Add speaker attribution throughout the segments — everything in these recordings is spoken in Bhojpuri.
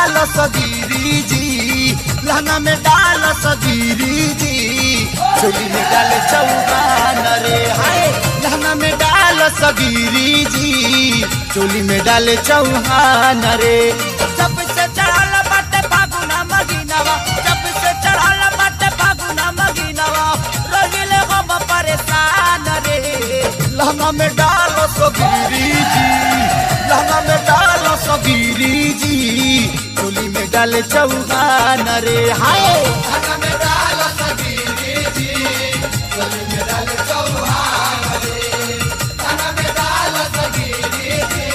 Speaker 1: डाल सगिरी जी, लहंगा में डाल सगिरी जी, चोली में डाले चौहान रे हाय। लहंगा में डाल सगिरी जी, चोली में डाले चौहान रे। जब से चढ़ल बाटे फागुना महीनावा, जब से चढ़ल बाटे फागुना महीनावा, रोहिले हम परेशान रे। लहंगा में डाल सगिरी जी, लहंगा में डाल सगिरी जी, चोली में डाले चौहान रे हाय। लहंगा में डाल सगिरी जी, चोली में डाले चौहान रे। लहंगा में डाल सगिरी जी,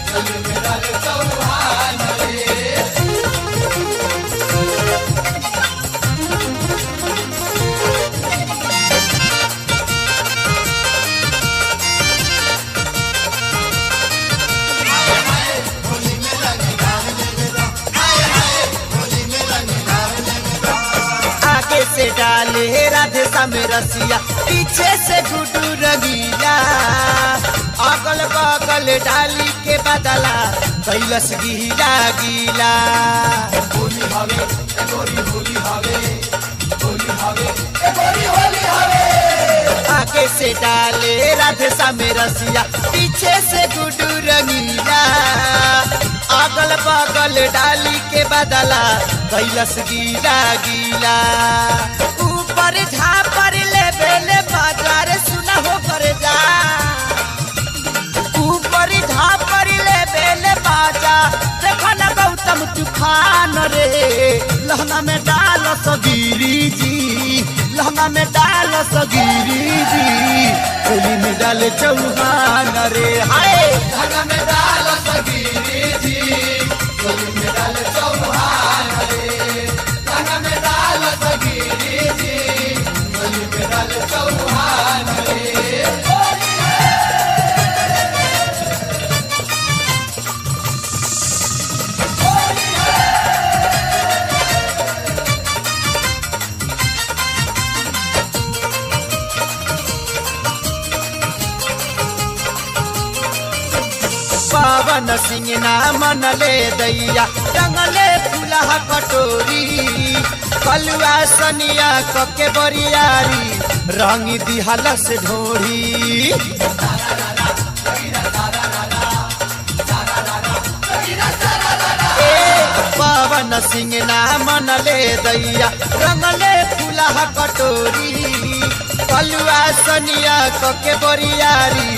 Speaker 1: चोली में डाले चौहान रे। से डाले राधे सामे रसिया, पीछे से गुडू रंगीला, अगल बगल डाली के बदला कैलस गीला गीला। होली हवे गोरी होली हवे, होली हवे गोरी होली हवे। आगे से डाले राधे सामे रसिया, पीछे से गुडू रंगीला, अगल बगल डाली के बदला कैलस गीला गीला। ऊपर झापर ले बेले बाजार सुना हो कर जा, ऊपर झापर ले बेले बाजार देखो न गौतम तूफान रे। लहंगा में डाल सगिरी जी, लहंगा में डाल सगिरी जी, चोली में डाले चौहान रे हाय। लहंगा में डाल सगिरी जी, चोली में डाले चौहान रे। लहंगा में डाल सगिरी जी, चोली में डाले चौहान रे। पवन सिंह ना मन ले दैया, रंगले फुलहा कटोरी, कलुआ सनिया कके बरियारी, रंग दिहलस ढोरी। पवन सिंह ना मन ले दैया, रंगले फुलहा कटोरी, कलुआ सनिया कके बरियारी,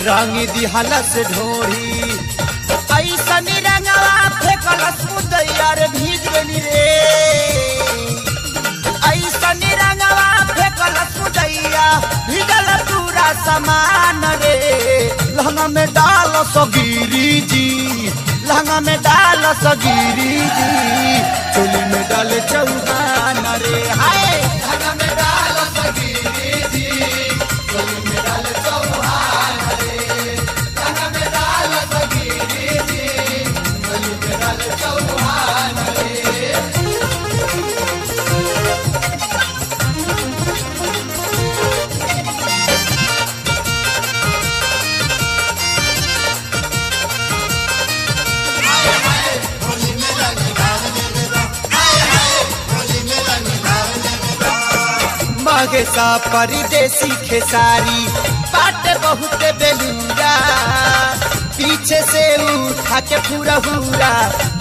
Speaker 1: रंग दिहलस ढोरी। ऐसा रंगवा फेंकलस मुदैया रे भीग गनी रे, ऐसा रंगवा फेंकलस मुदैया भीगल पूरा सामान रे। लहंगा में डाल सगिरी जी, लहंगा में डाल सगिरी जी, चोली में डाले चौहान रे हाय। लहंगा में डाल सगिरी जी, चोली में डाले चौहान रे। लहंगा में डाल सगिरी जी, चोली में डाले चौहान रे। मगेसा परदेसी खेसारी बाटे बहुत बेलूरा, पीछे से उठा के पूरा हुरा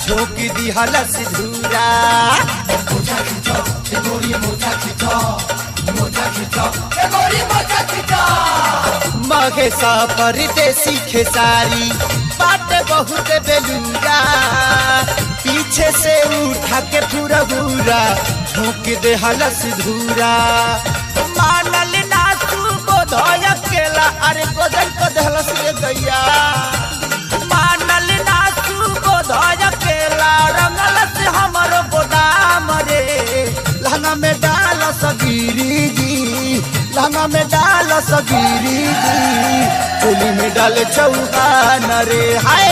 Speaker 1: झोंक दिहलस धूरा। मोजा खिंचो गोरी मोजा खिंचो, मोजा खिंचो गोरी मोजा खिंचो। मगेसा परदेसी खेसारी बाटे बहुत बेलूरा, पीछे से उठा के पूरा हुरा झोंक दे हलस धूरा। मानल ना तू बोधय अकेला, अरे गोदन को दहलस रे गैया। मानल ना तू बोधय अकेला, रंगलस हमरो गोदाम रे। लहंगा में डाल सगिरी जी, लहंगा में डाल सगिरी जी, चोली में डाले चौहान रे हाय।